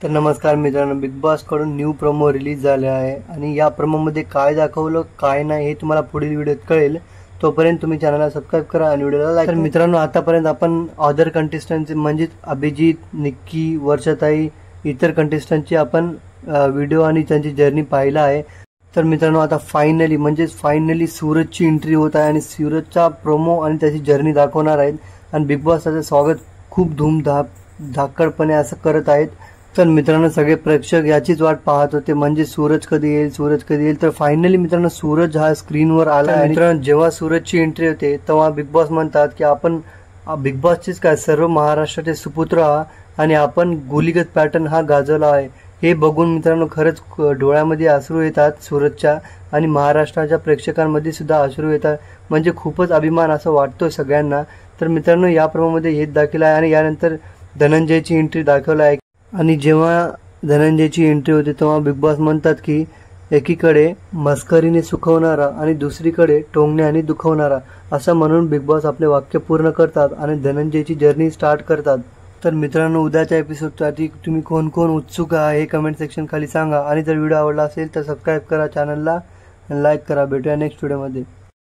तर नमस्कार मित्रांनो, बिग बॉस कडून न्यू प्रोमो रिलीज झाले आहे आणि या प्रोमो मध्ये काय दाखवलं काय नाही हे तुम्हाला पुढील व्हिडिओत कळेल। तोपर्यंत तुम्ही चॅनलला सबस्क्राइब करा आणि व्हिडिओला लाईक। तर मित्रांनो, आतापर्यंत आपण अदर कंटेस्टंटचे म्हणजे अभिजित, निक्की, वर्षाताई, इतर कंटेस्टंटचे आपण व्हिडिओ आणि त्यांची जर्नी पाहिला आहे। तर मित्रांनो, आता फायनली सूरजची एंट्री होत आहे आणि सूरजचा प्रोमो आणि त्याची जर्नी दाखवणार आहेत आणि बिग बॉस त्याचं स्वागत खूप धाकड़पणे असं करत आहेत। तर मित्रांनो, सगळे प्रेक्षक याचीच वाट पाहत होते, म्हणजे सूरज कधी येईल। तर फायनली मित्रांनो, सूरज हा स्क्रीनवर आला आहे। मित्रांनो, जेव्हा सूरजची एंट्री होते तेव्हा बिग बॉस म्हणतात की आपण बिग बॉसचेच काय सर्व महाराष्ट्राचे सुपुत्र आहात आणि आपण गोलीगत पॅटर्न हा गाजवला आहे। हे बघून मित्रांनो खरंच डोळ्यामध्ये अश्रू येतात सूरजच्या आणि महाराष्ट्राच्या प्रेक्षकांमध्ये सुद्धा अश्रू येतात, म्हणजे खूपच अभिमान असं वाटतोय सगळ्यांना। तर मित्रांनो, या प्रोमोमध्ये हेच दाखवलं आहे आणि यानंतर धनंजयची एंट्री दाखवली आहे आणि जेव्हा धनंजयची एंट्री होते तेव्हा बिग बॉस म्हणतात की एकीकडे मस्करीने सुखवणारा आणि दुसरीकडे टोंगण्याने दुखवणारा, असं म्हणून बिग बॉस आपले वाक्य पूर्ण करतात आणि धनंजयची जर्नी स्टार्ट करतात। तर मित्रांनो, उद्याच्या एपिसोडसाठी तुम्ही कोण कोण उत्सुक आहे हे कमेंट सेक्शन खाली सांगा आणि जर व्हिडिओ आवडला असेल तर सबस्क्राइब करा चॅनलला, लाईक करा। भेटूया नेक्स्ट व्हिडिओमध्ये।